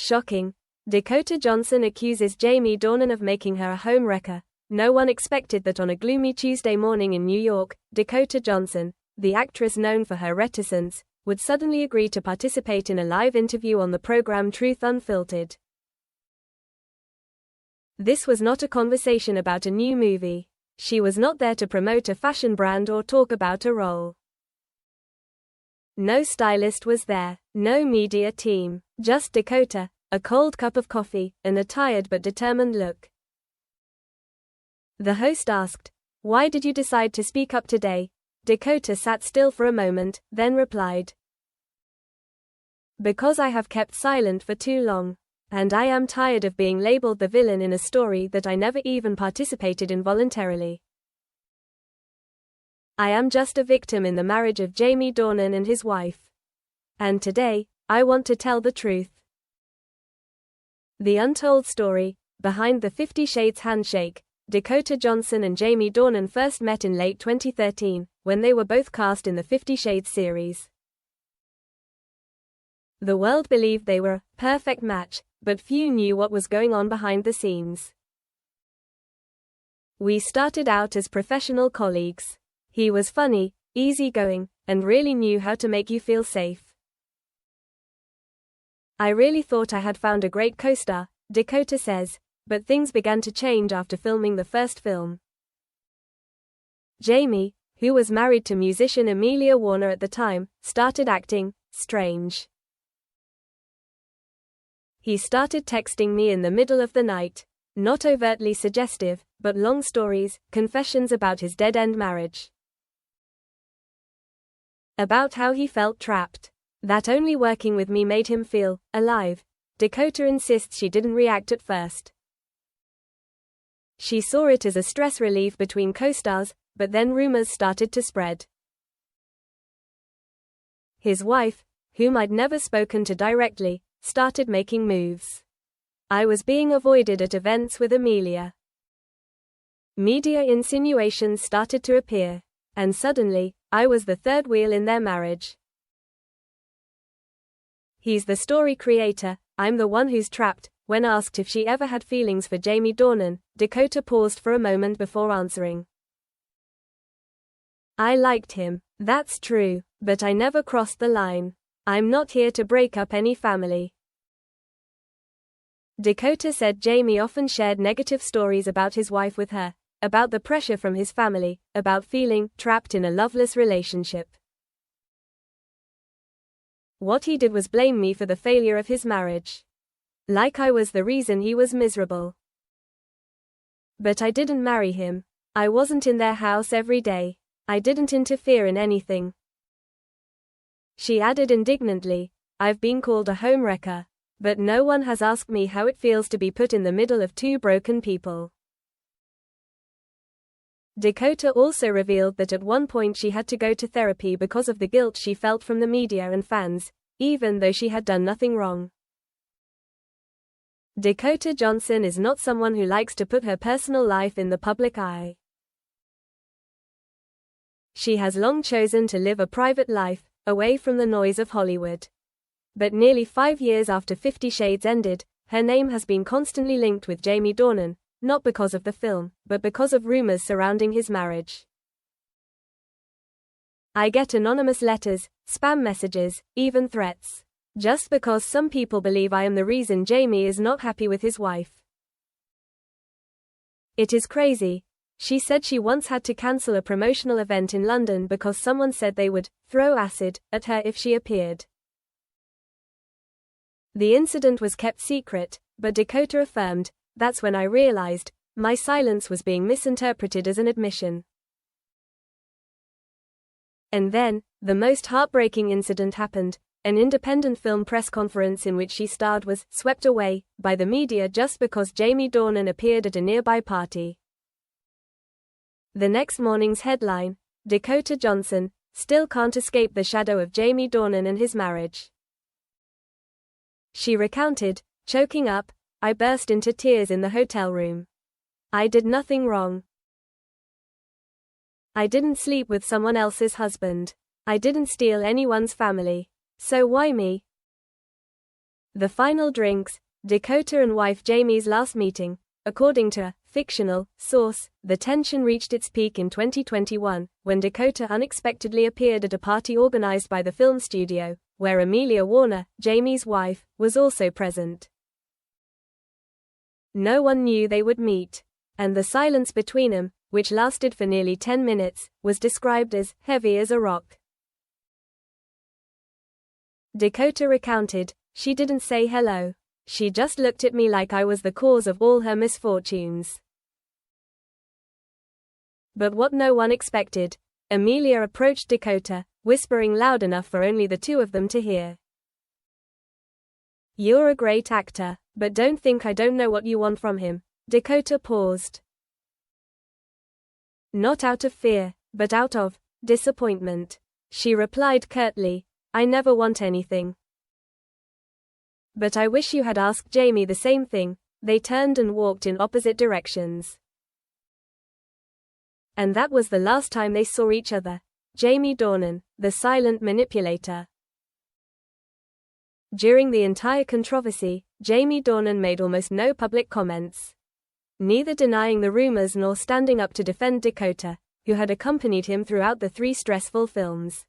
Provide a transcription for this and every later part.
Shocking. Dakota Johnson accuses Jamie Dornan of making her a home wrecker. No one expected that on a gloomy Tuesday morning in New York, Dakota Johnson, the actress known for her reticence, would suddenly agree to participate in a live interview on the program Truth Unfiltered. This was not a conversation about a new movie. She was not there to promote a fashion brand or talk about a role. No stylist was there, no media team, just Dakota, a cold cup of coffee, and a tired but determined look. The host asked, "Why did you decide to speak up today?" Dakota sat still for a moment, then replied, "Because I have kept silent for too long. And I am tired of being labeled the villain in a story that I never even participated in voluntarily. I am just a victim in the marriage of Jamie Dornan and his wife. And today, I want to tell the truth." The untold story, behind the 50 Shades handshake. Dakota Johnson and Jamie Dornan first met in late 2013, when they were both cast in the 50 Shades series. The world believed they were a perfect match, but few knew what was going on behind the scenes. "We started out as professional colleagues. He was funny, easygoing, and really knew how to make you feel safe. I really thought I had found a great co-star," Dakota says, but things began to change after filming the first film. Jamie, who was married to musician Amelia Warner at the time, started acting strange. "He started texting me in the middle of the night. Not overtly suggestive, but long stories, confessions about his dead-end marriage. About how he felt trapped. That only working with me made him feel alive." Dakota insists she didn't react at first. She saw it as a stress relief between co-stars, but then rumors started to spread. His wife, whom I'd never spoken to directly, started making moves. I was being avoided at events with Amelia. Media insinuations started to appear. And suddenly, I was the third wheel in their marriage. He's the story creator, I'm the one who's trapped." When asked if she ever had feelings for Jamie Dornan, Dakota paused for a moment before answering. "I liked him, that's true, but I never crossed the line. I'm not here to break up any family." Dakota said Jamie often shared negative stories about his wife with her, about the pressure from his family, about feeling trapped in a loveless relationship. "What he did was blame me for the failure of his marriage. Like I was the reason he was miserable. But I didn't marry him. I wasn't in their house every day. I didn't interfere in anything." She added indignantly, "I've been called a homewrecker, but no one has asked me how it feels to be put in the middle of two broken people." Dakota also revealed that at one point she had to go to therapy because of the guilt she felt from the media and fans, even though she had done nothing wrong. Dakota Johnson is not someone who likes to put her personal life in the public eye. She has long chosen to live a private life, away from the noise of Hollywood. But nearly 5 years after 50 Shades ended, her name has been constantly linked with Jamie Dornan, not because of the film, but because of rumors surrounding his marriage. "I get anonymous letters, spam messages, even threats. Just because some people believe I am the reason Jamie is not happy with his wife. It is crazy." She said she once had to cancel a promotional event in London because someone said they would throw acid at her if she appeared. The incident was kept secret, but Dakota affirmed, "That's when I realized my silence was being misinterpreted as an admission." And then, the most heartbreaking incident happened. An independent film press conference in which she starred was swept away by the media just because Jamie Dornan appeared at a nearby party. The next morning's headline, Dakota Johnson still can't escape the shadow of Jamie Dornan and his marriage. She recounted, choking up, "I burst into tears in the hotel room. I did nothing wrong. I didn't sleep with someone else's husband. I didn't steal anyone's family. So why me?" The final drinks, Dakota and wife Jamie's last meeting. According to a fictional source, the tension reached its peak in 2021, when Dakota unexpectedly appeared at a party organized by the film studio, where Amelia Warner, Jamie's wife, was also present. No one knew they would meet, and the silence between them, which lasted for nearly 10 minutes, was described as heavy as a rock. Dakota recounted, "She didn't say hello. She just looked at me like I was the cause of all her misfortunes." But what no one expected, Amelia approached Dakota, whispering loud enough for only the two of them to hear. "You're a great actor, but don't think I don't know what you want from him." Dakota paused. "Not out of fear, but out of disappointment," she replied curtly. "I never want anything. But I wish you had asked Jamie the same thing." They turned and walked in opposite directions. And that was the last time they saw each other. Jamie Dornan, the silent manipulator. During the entire controversy, Jamie Dornan made almost no public comments, neither denying the rumors nor standing up to defend Dakota, who had accompanied him throughout the 3 stressful films.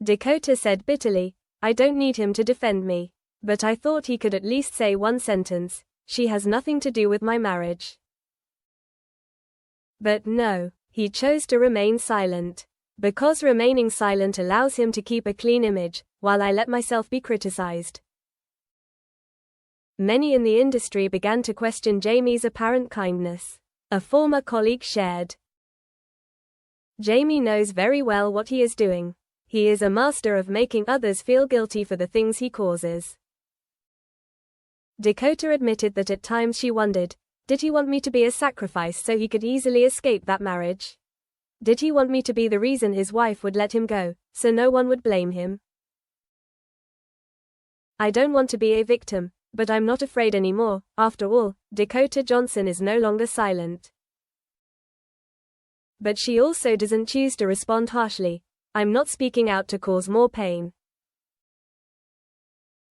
Dakota said bitterly, "I don't need him to defend me. But I thought he could at least say one sentence, 'She has nothing to do with my marriage.'" But no, he chose to remain silent. "Because remaining silent allows him to keep a clean image, while I let myself be criticized." Many in the industry began to question Jamie's apparent kindness. A former colleague shared, "Jamie knows very well what he is doing. He is a master of making others feel guilty for the things he causes." Dakota admitted that at times she wondered, did he want me to be a sacrifice so he could easily escape that marriage? Did he want me to be the reason his wife would let him go, so no one would blame him? "I don't want to be a victim, but I'm not afraid anymore." After all, Dakota Johnson is no longer silent. But she also doesn't choose to respond harshly. "I'm not speaking out to cause more pain.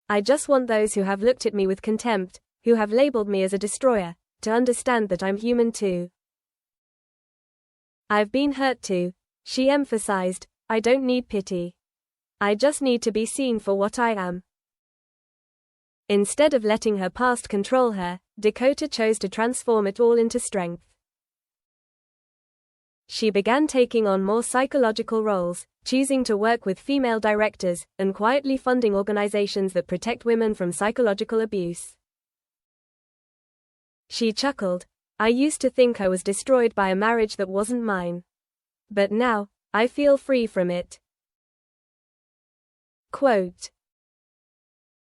I just want those who have looked at me with contempt, who have labeled me as a destroyer, to understand that I'm human too. I've been hurt too," she emphasized. "I don't need pity. I just need to be seen for what I am." Instead of letting her past control her, Dakota chose to transform it all into strength. She began taking on more psychological roles, choosing to work with female directors, and quietly funding organizations that protect women from psychological abuse. She chuckled, "I used to think I was destroyed by a marriage that wasn't mine. But now, I feel free from it." Quote,